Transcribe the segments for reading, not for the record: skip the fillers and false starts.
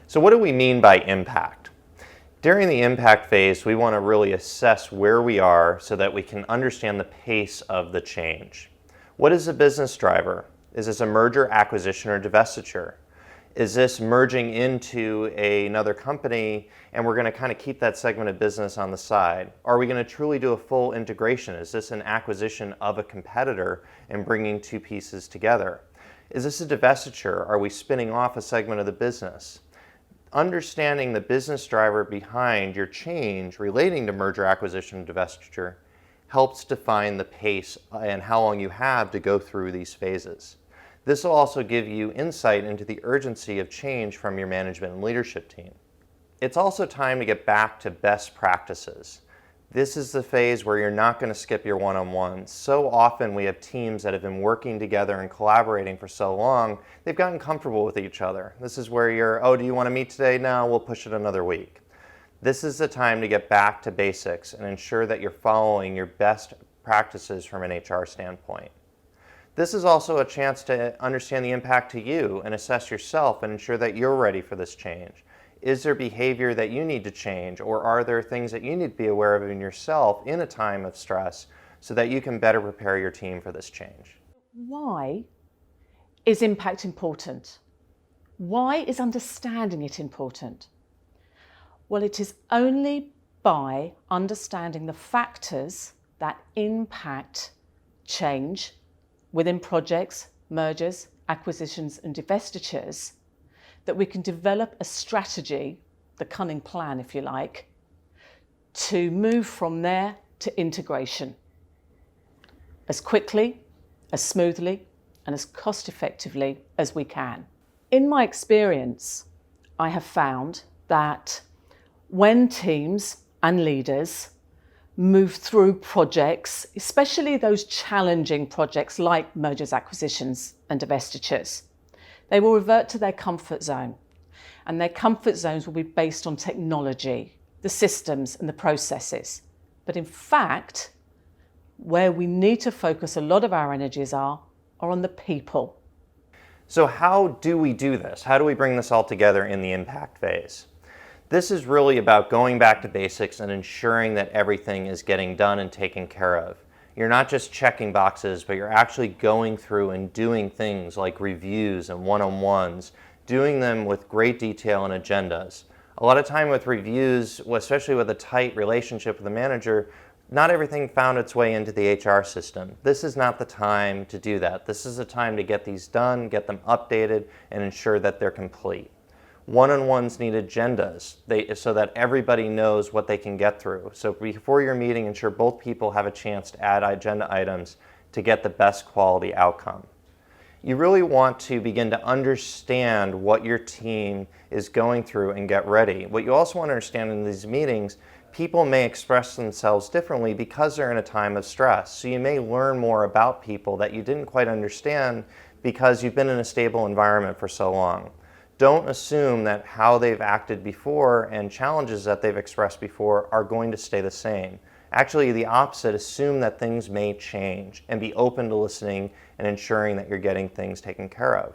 So what do we mean by impact? During the impact phase, we want to really assess where we are so that we can understand the pace of the change. What is a business driver? Is this a merger, acquisition, or divestiture? Is this merging into another company and we're going to kind of keep that segment of business on the side? Are we going to truly do a full integration? Is this an acquisition of a competitor and bringing two pieces together? Is this a divestiture? Are we spinning off a segment of the business? Understanding the business driver behind your change relating to merger, acquisition, and divestiture helps define the pace and how long you have to go through these phases. This will also give you insight into the urgency of change from your management and leadership team. It's also time to get back to best practices. This is the phase where you're not going to skip your one-on-ones. So often we have teams that have been working together and collaborating for so long, they've gotten comfortable with each other. This is where you're, oh, do you want to meet today? No, we'll push it another week. This is the time to get back to basics and ensure that you're following your best practices from an HR standpoint. This is also a chance to understand the impact to you and assess yourself and ensure that you're ready for this change. Is there behavior that you need to change, or are there things that you need to be aware of in yourself in a time of stress so that you can better prepare your team for this change? Why is impact important? Why is understanding it important? Well, it is only by understanding the factors that impact change within projects, mergers, acquisitions, and divestitures that we can develop a strategy, the cunning plan, if you like, to move from there to integration as quickly, as smoothly, and as cost effectively as we can. In my experience, I have found that when teams and leaders move through projects, especially those challenging projects like mergers, acquisitions, and divestitures, they will revert to their comfort zone, and their comfort zones will be based on technology, the systems and the processes. But in fact, where we need to focus a lot of our energies are on the people. So how do we do this? How do we bring this all together in the impact phase? This is really about going back to basics and ensuring that everything is getting done and taken care of. You're not just checking boxes, but you're actually going through and doing things like reviews and one-on-ones, doing them with great detail and agendas. A lot of time with reviews, especially with a tight relationship with the manager, not everything found its way into the HR system. This is not the time to do that. This is the time to get these done, get them updated, and ensure that they're complete. One-on-ones need agendas so that everybody knows what they can get through. So before your meeting, ensure both people have a chance to add agenda items to get the best quality outcome. You really want to begin to understand what your team is going through and get ready. What you also want to understand in these meetings, people may express themselves differently because they're in a time of stress. So you may learn more about people that you didn't quite understand because you've been in a stable environment for so long. Don't assume that how they've acted before and challenges that they've expressed before are going to stay the same. Actually, the opposite, assume that things may change and be open to listening and ensuring that you're getting things taken care of.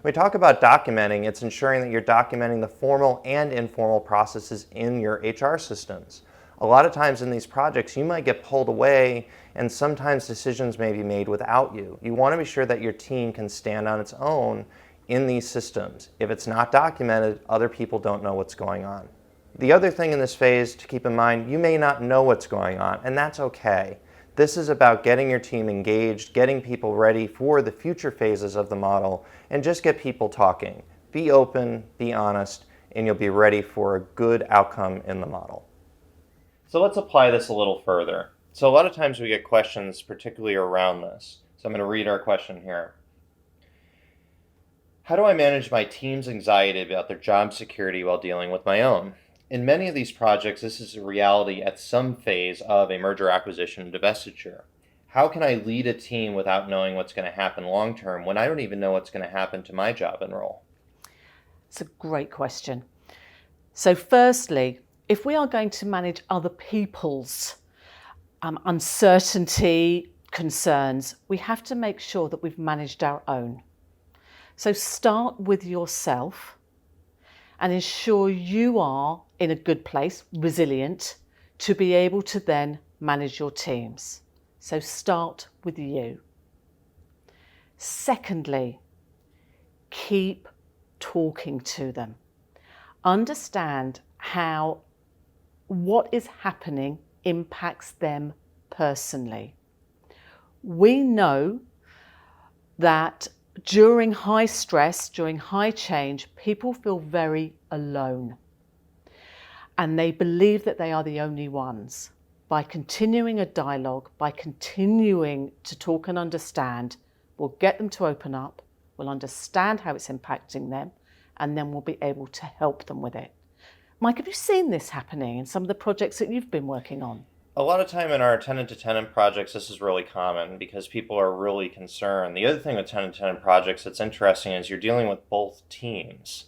When we talk about documenting, it's ensuring that you're documenting the formal and informal processes in your HR systems. A lot of times in these projects, you might get pulled away and sometimes decisions may be made without you. You want to be sure that your team can stand on its own in these systems. If it's not documented, other people don't know what's going on. The other thing in this phase to keep in mind, you may not know what's going on, and that's okay. This is about getting your team engaged, getting people ready for the future phases of the model, and just get people talking. Be open, be honest, and you'll be ready for a good outcome in the model. So let's apply this a little further. So a lot of times we get questions particularly around this. So I'm going to read our question here. How do I manage my team's anxiety about their job security while dealing with my own? In many of these projects, this is a reality at some phase of a merger, acquisition, and divestiture. How can I lead a team without knowing what's going to happen long term when I don't even know what's going to happen to my job and role? It's a great question. So firstly, if we are going to manage other people's uncertainty, concerns, we have to make sure that we've managed our own. So start with yourself and ensure you are in a good place, resilient, to be able to then manage your teams. So start with you. Secondly, keep talking to them. Understand how what is happening impacts them personally. We know that during high stress, during high change, people feel very alone. And they believe that they are the only ones. By continuing a dialogue, by continuing to talk and understand, we'll get them to open up, we'll understand how it's impacting them, and then we'll be able to help them with it. Mike, have you seen this happening in some of the projects that you've been working on? A lot of time in our tenant-to-tenant projects, this is really common because people are really concerned. The other thing with tenant-to-tenant projects that's interesting is you're dealing with both teams.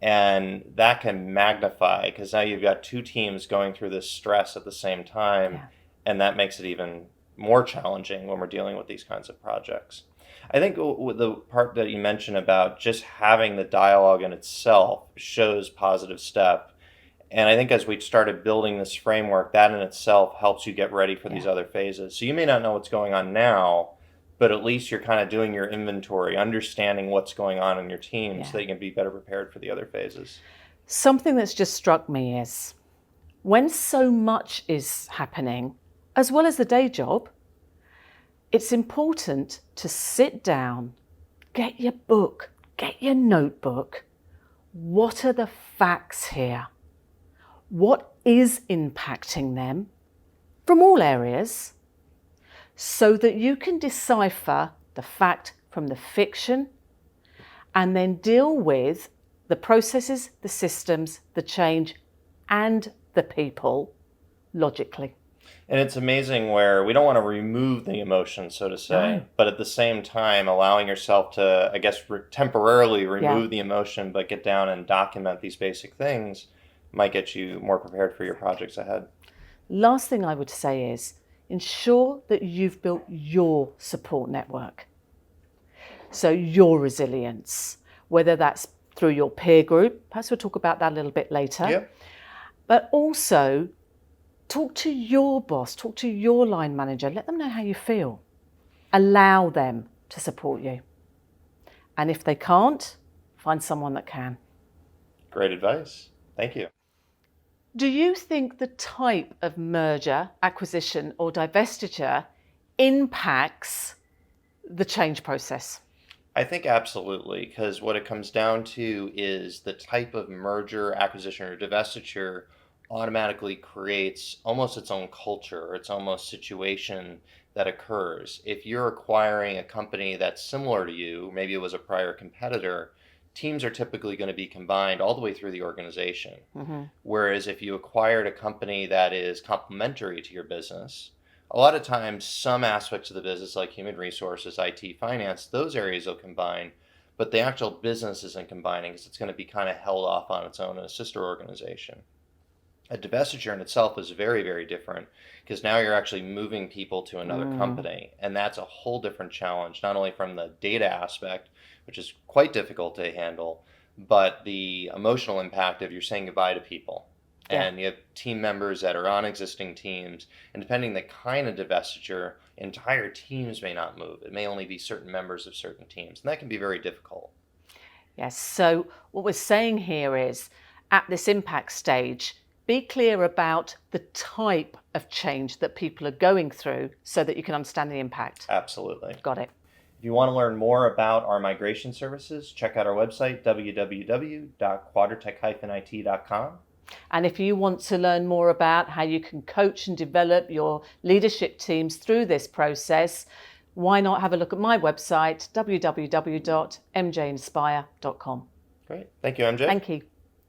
And that can magnify because now you've got two teams going through this stress at the same time. Yeah. And that makes it even more challenging when we're dealing with these kinds of projects. I think with the part that you mentioned about just having the dialogue in itself shows positive step. And I think as we started building this framework, that in itself helps you get ready for these other phases. So you may not know what's going on now, but at least you're kind of doing your inventory, understanding what's going on in your team so that you can be better prepared for the other phases. Something that's just struck me is when so much is happening, as well as the day job, it's important to sit down, get your book, get your notebook. What are the facts here? What is impacting them from all areas so that you can decipher the fact from the fiction and then deal with the processes, the systems, the change and the people logically. And it's amazing where we don't want to remove the emotion, so to say, but at the same time allowing yourself to, I guess, temporarily remove the emotion, but get down and document these basic things might get you more prepared for your projects ahead. Last thing I would say is ensure that you've built your support network. So your resilience, whether that's through your peer group, perhaps we'll talk about that a little bit later, but also talk to your boss, talk to your line manager, let them know how you feel. Allow them to support you. And if they can't, find someone that can. Great advice. Thank you. Do you think the type of merger, acquisition, or divestiture impacts the change process? I think absolutely, because what it comes down to is the type of merger, acquisition, or divestiture automatically creates almost its own culture, or its almost situation that occurs. If you're acquiring a company that's similar to you, maybe it was a prior competitor, teams are typically going to be combined all the way through the organization. Whereas if you acquired a company that is complementary to your business, a lot of times some aspects of the business like human resources, IT, finance, those areas will combine, but the actual business isn't combining because it's going to be kind of held off on its own in a sister organization. A divestiture in itself is very, very different because now you're actually moving people to another company. And that's a whole different challenge, not only from the data aspect, which is quite difficult to handle, but the emotional impact of you're saying goodbye to people. And you have team members that are on existing teams. And depending the kind of divestiture, entire teams may not move. It may only be certain members of certain teams. And that can be very difficult. Yes, so what we're saying here is at this impact stage, be clear about the type of change that people are going through so that you can understand the impact. Absolutely. Got it. If you want to learn more about our migration services, check out our website, www.quadratech-it.com. And if you want to learn more about how you can coach and develop your leadership teams through this process, why not have a look at my website, www.mjinspire.com. Great. Thank you, MJ. Thank you.